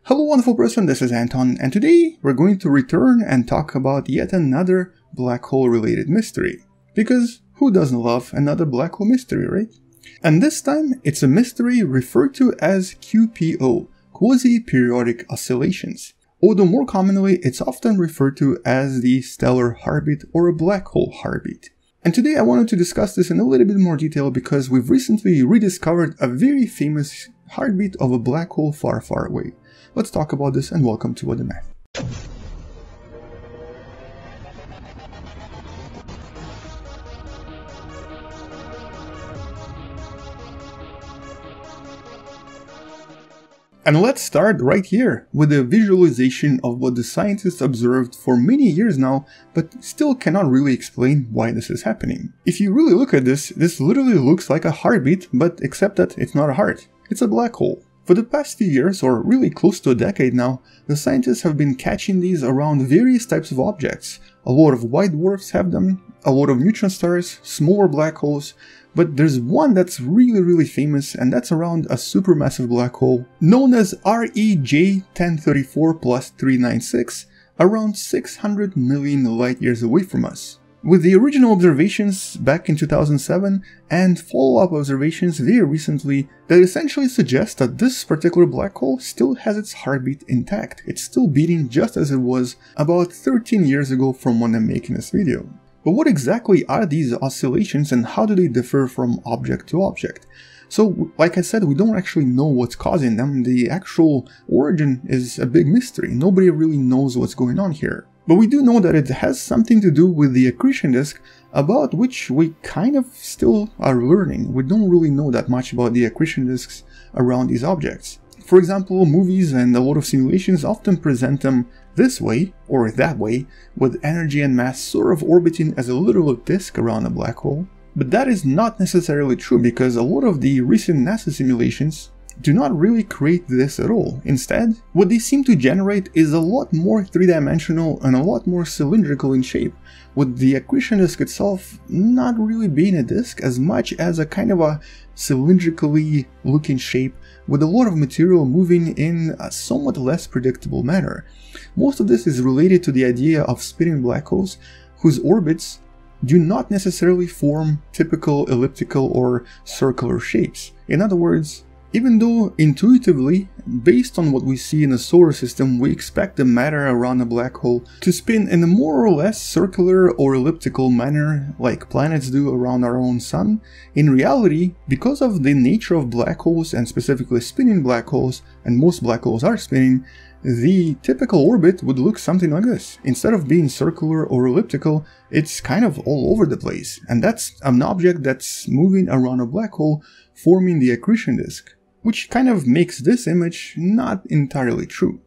Hello wonderful person, this is Anton, and today we're going to return and talk about yet another black hole related mystery. Because who doesn't love another black hole mystery, right? And this time it's a mystery referred to as QPO, Quasi Periodic Oscillations. Although more commonly it's often referred to as the stellar heartbeat or a black hole heartbeat. And today I wanted to discuss this in a little bit more detail because we've recently rediscovered a very famous heartbeat of a black hole far, far away. Let's talk about this and welcome to the Math. And let's start right here with a visualization of what the scientists observed for many years now, but still cannot really explain why this is happening. If you really look at this, this literally looks like a heartbeat, but except that it's not a heart, it's a black hole. For the past few years, or really close to a decade now, the scientists have been catching these around various types of objects. A lot of white dwarfs have them, a lot of neutron stars, smaller black holes, but there's one that's really famous, and that's around a supermassive black hole known as REJ 1034+396, around 600 million light years away from us. With the original observations back in 2007 and follow-up observations very recently that essentially suggest that this particular black hole still has its heartbeat intact. It's still beating just as it was about 13 years ago from when I'm making this video. But what exactly are these oscillations and how do they differ from object to object? So, like I said, we don't actually know what's causing them. The actual origin is a big mystery. Nobody really knows what's going on here. But we do know that it has something to do with the accretion disk, about which we kind of still are learning. We don't really know that much about the accretion disks around these objects. For example, movies and a lot of simulations often present them this way or that way, with energy and mass sort of orbiting as a literal disk around a black hole. But that is not necessarily true because a lot of the recent NASA simulations do not really create this at all. Instead, what they seem to generate is a lot more three-dimensional and a lot more cylindrical in shape, with the accretion disk itself not really being a disk as much as a kind of a cylindrically looking shape with a lot of material moving in a somewhat less predictable manner. Most of this is related to the idea of spinning black holes whose orbits do not necessarily form typical elliptical or circular shapes. In other words, even though intuitively, based on what we see in the solar system, we expect the matter around a black hole to spin in a more or less circular or elliptical manner like planets do around our own sun, in reality, because of the nature of black holes and specifically spinning black holes, and most black holes are spinning, the typical orbit would look something like this. Instead of being circular or elliptical, it's kind of all over the place, and that's an object that's moving around a black hole, forming the accretion disk, which kind of makes this image not entirely true.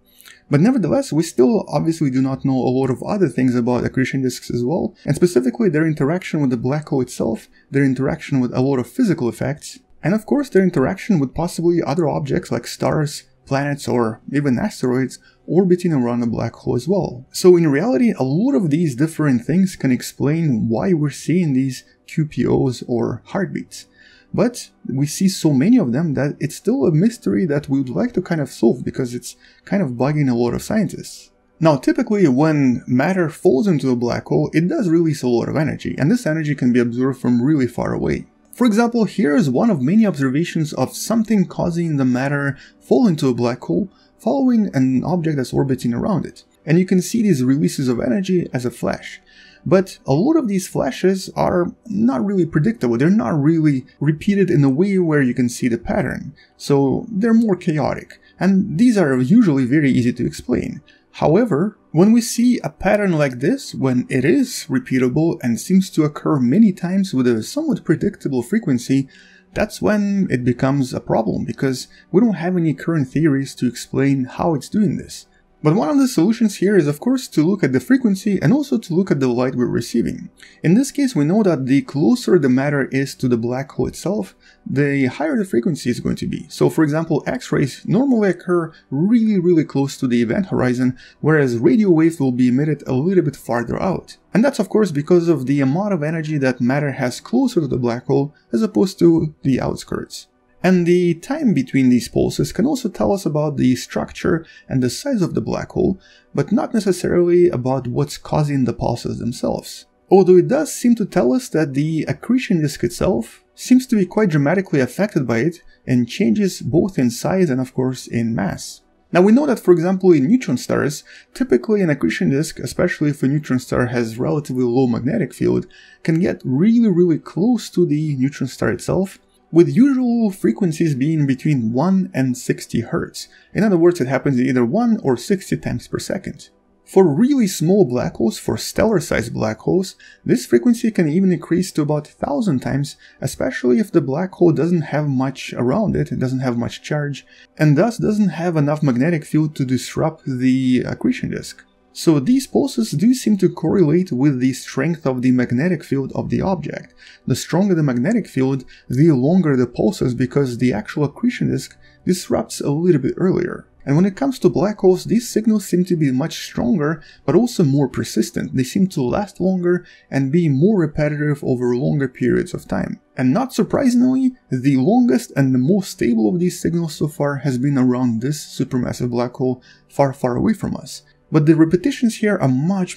But nevertheless, we still obviously do not know a lot of other things about accretion disks as well, and specifically their interaction with the black hole itself, their interaction with a lot of physical effects, and of course their interaction with possibly other objects like stars, planets, or even asteroids orbiting around a black hole as well. So in reality, a lot of these different things can explain why we're seeing these QPOs or heartbeats. But we see so many of them that it's still a mystery that we would like to kind of solve because it's kind of bugging a lot of scientists. Now, typically when matter falls into a black hole, it does release a lot of energy, and this energy can be observed from really far away. For example, here is one of many observations of something causing the matter fall into a black hole following an object that's orbiting around it. And you can see these releases of energy as a flash. But a lot of these flashes are not really predictable, they're not really repeated in a way where you can see the pattern, so they're more chaotic, and these are usually very easy to explain. However, when we see a pattern like this, when it is repeatable and seems to occur many times with a somewhat predictable frequency, that's when it becomes a problem, because we don't have any current theories to explain how it's doing this. But one of the solutions here is of course to look at the frequency and also to look at the light we're receiving. In this case we know that the closer the matter is to the black hole itself, the higher the frequency is going to be. So for example, X-rays normally occur really close to the event horizon, whereas radio waves will be emitted a little bit farther out. And that's of course because of the amount of energy that matter has closer to the black hole as opposed to the outskirts. And the time between these pulses can also tell us about the structure and the size of the black hole, but not necessarily about what's causing the pulses themselves. Although it does seem to tell us that the accretion disk itself seems to be quite dramatically affected by it and changes both in size and of course in mass. Now we know that, for example, in neutron stars, typically an accretion disk, especially if a neutron star has relatively low magnetic field, can get really close to the neutron star itself, with usual frequencies being between 1 and 60 Hz. In other words, it happens either 1 or 60 times per second. For really small black holes, for stellar-sized black holes, this frequency can even increase to about 1000 times, especially if the black hole doesn't have much around it, doesn't have much charge, and thus doesn't have enough magnetic field to disrupt the accretion disk. So these pulses do seem to correlate with the strength of the magnetic field of the object. The stronger the magnetic field, the longer the pulses, because the actual accretion disk disrupts a little bit earlier. And when it comes to black holes, these signals seem to be much stronger, but also more persistent. They seem to last longer and be more repetitive over longer periods of time. And not surprisingly, the longest and the most stable of these signals so far has been around this supermassive black hole far away from us. But the repetitions here are much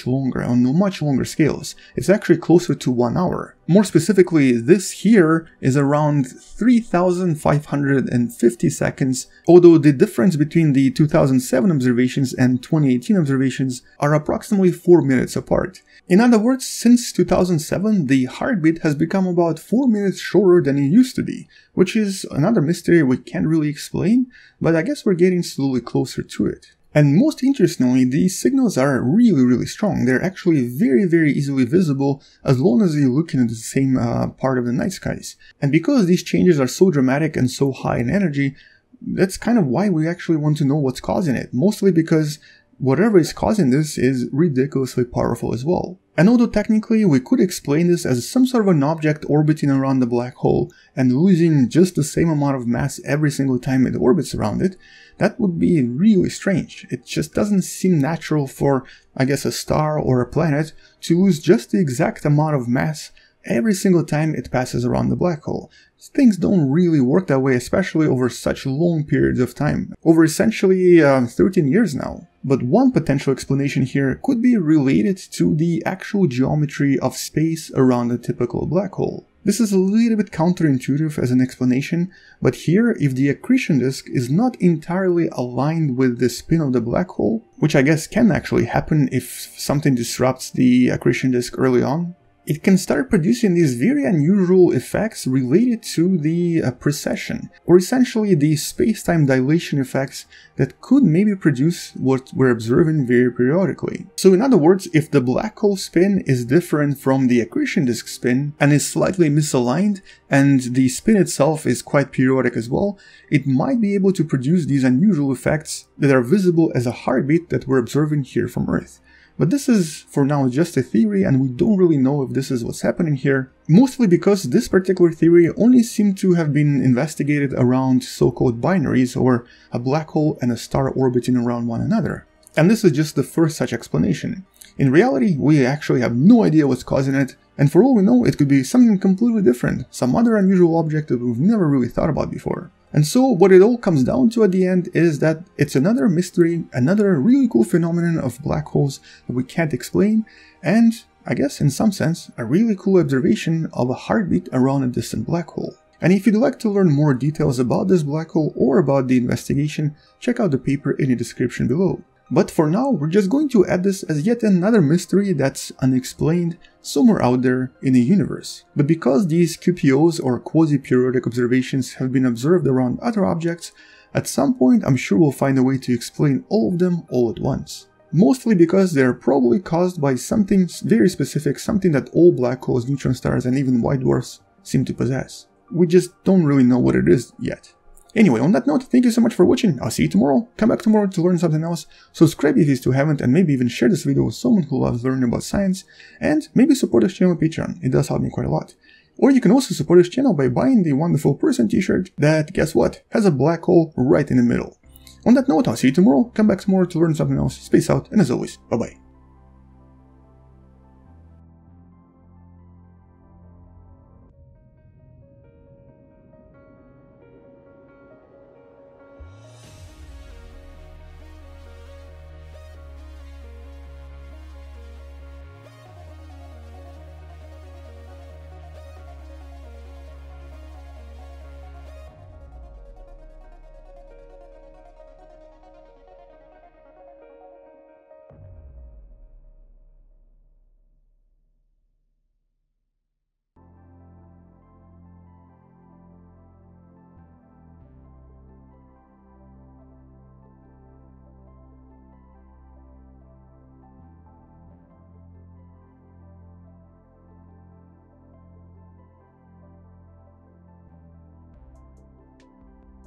longer, on much longer scales. It's actually closer to 1 hour. More specifically, this here is around 3,550 seconds, although the difference between the 2007 observations and 2018 observations are approximately 4 minutes apart. In other words, since 2007, the heartbeat has become about 4 minutes shorter than it used to be, which is another mystery we can't really explain, but I guess we're getting slowly closer to it. And most interestingly, these signals are really strong. They're actually very easily visible as long as you're looking at the same part of the night skies. And because these changes are so dramatic and so high in energy, that's kind of why we actually want to know what's causing it. Mostly because whatever is causing this is ridiculously powerful as well. And although technically we could explain this as some sort of an object orbiting around the black hole and losing just the same amount of mass every single time it orbits around it, that would be really strange. It just doesn't seem natural for, I guess, a star or a planet to lose just the exact amount of mass every single time it passes around the black hole. Things don't really work that way, especially over such long periods of time, over essentially 13 years now. But one potential explanation here could be related to the actual geometry of space around a typical black hole. This is a little bit counterintuitive as an explanation, but here, if the accretion disk is not entirely aligned with the spin of the black hole, which I guess can actually happen if something disrupts the accretion disk early on, it can start producing these very unusual effects related to the precession, or essentially the space-time dilation effects that could maybe produce what we're observing very periodically. So in other words, if the black hole spin is different from the accretion disk spin and is slightly misaligned, and the spin itself is quite periodic as well, it might be able to produce these unusual effects that are visible as a heartbeat that we're observing here from Earth. But this is, for now, just a theory, and we don't really know if this is what's happening here, mostly because this particular theory only seemed to have been investigated around so-called binaries, or a black hole and a star orbiting around one another. And this is just the first such explanation. In reality, we actually have no idea what's causing it, and for all we know, it could be something completely different, some other unusual object that we've never really thought about before. And so what it all comes down to at the end is that it's another mystery, another really cool phenomenon of black holes that we can't explain, and I guess in some sense a really cool observation of a heartbeat around a distant black hole. And if you'd like to learn more details about this black hole or about the investigation, check out the paper in the description below. But for now, we're just going to add this as yet another mystery that's unexplained somewhere out there in the universe. But because these QPOs or Quasi Periodic Observations have been observed around other objects, at some point I'm sure we'll find a way to explain all of them all at once. Mostly because they're probably caused by something very specific, something that all black holes, neutron stars, and even white dwarfs seem to possess. We just don't really know what it is yet. Anyway, on that note, thank you so much for watching. I'll see you tomorrow. Come back tomorrow to learn something else. Subscribe if you still haven't, and maybe even share this video with someone who loves learning about science. And maybe support this channel on Patreon. It does help me quite a lot. Or you can also support this channel by buying the Wonderful Person t-shirt that, guess what, has a black hole right in the middle. On that note, I'll see you tomorrow. Come back tomorrow to learn something else. Space out, and as always, bye-bye.